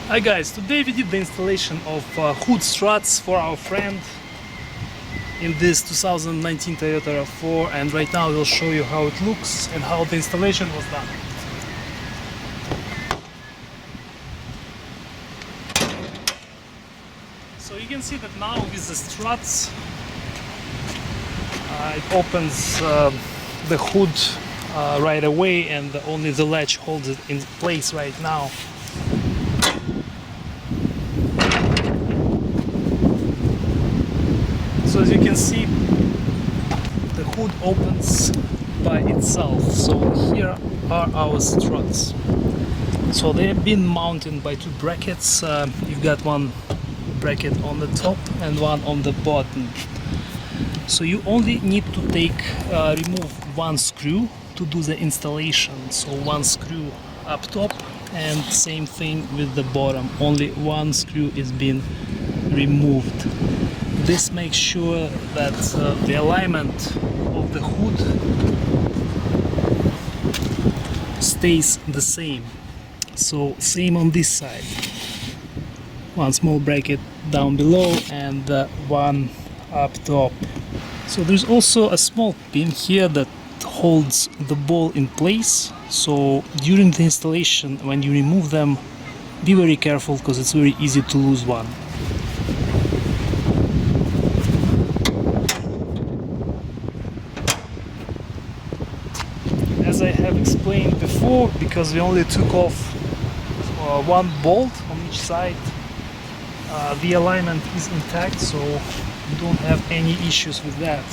Hi guys, today we did the installation of hood struts for our friend in this 2019 Toyota RAV4, and right now we'll show you how it looks and how the installation was done. So you can see that now with the struts it opens the hood right away, and only the latch holds it in place right now. So as you can see, the hood opens by itself. So here are our struts. So they have been mounted by two brackets. You've got one bracket on the top and one on the bottom. So you only need to remove one screw to do the installation. So one screw up top, and same thing with the bottom. Only one screw is being removed. This makes sure that the alignment of the hood stays the same. So same on this side. One small bracket down below and one up top. So there's also a small pin here that holds the ball in place. So during the installation, when you remove them, be very careful, because it's very easy to lose one. As I have explained before, because we only took off one bolt on each side, the alignment is intact, so you don't have any issues with that.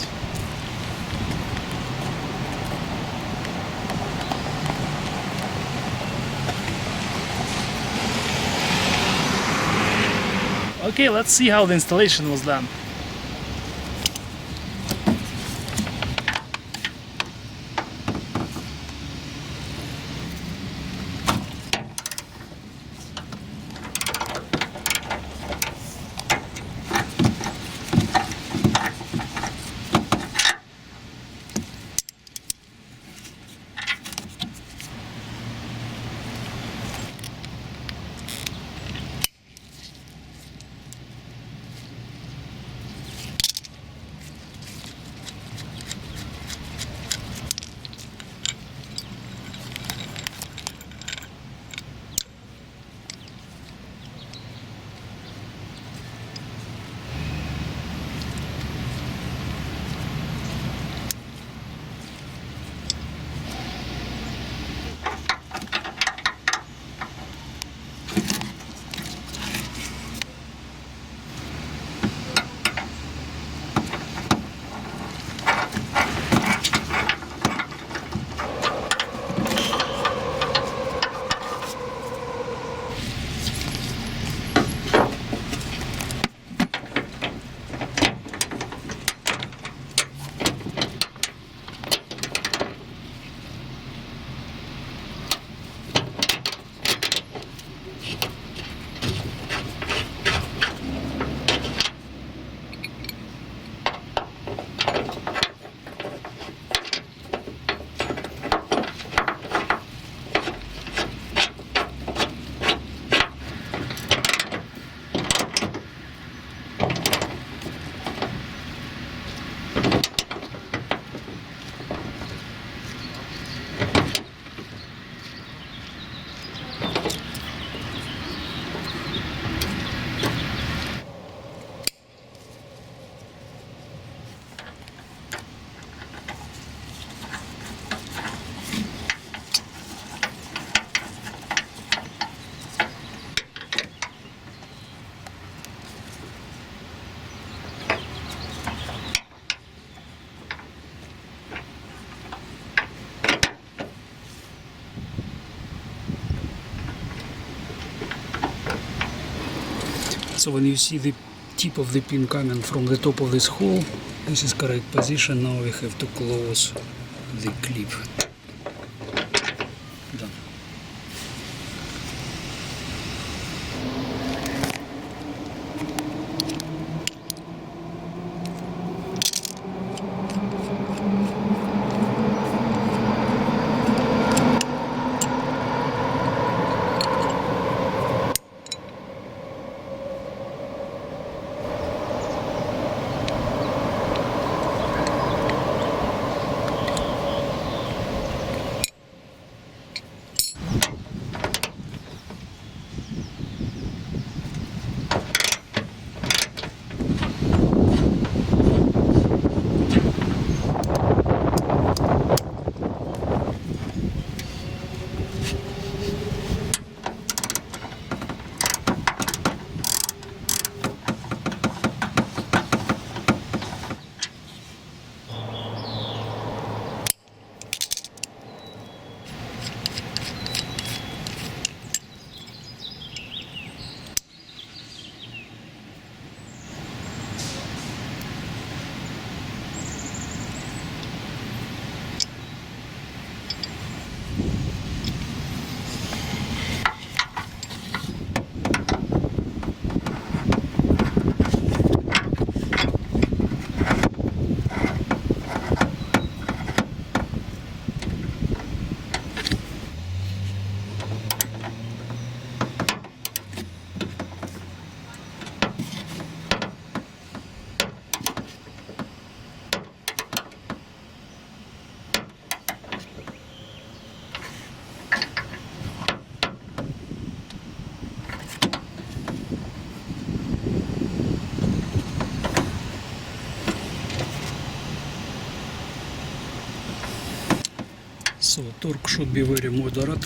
Okay, let's see how the installation was done. So when you see the tip of the pin coming from the top of this hole, this is correct position. Now we have to close the clip. Done. So torque should be very moderate.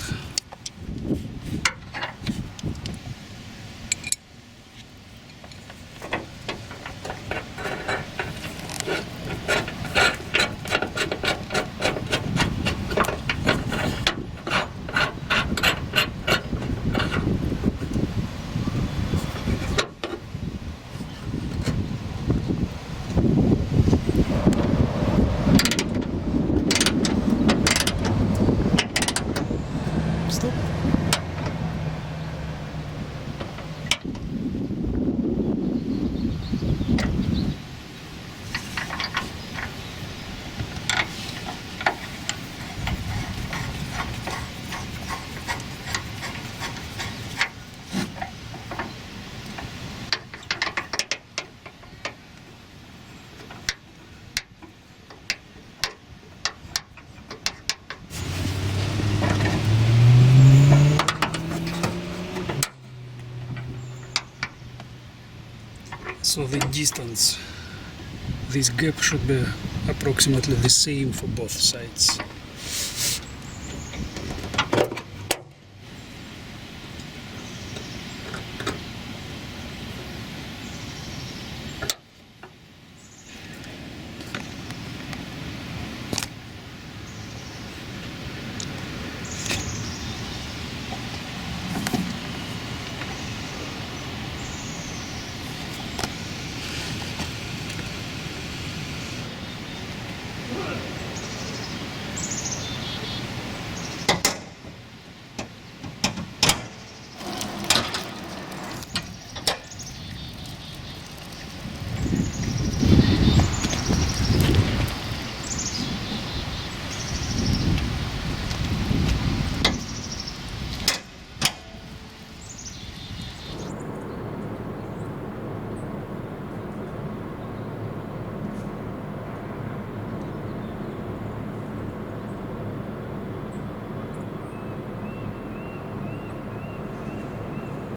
Stop. So the distance, this gap should be approximately the same for both sides.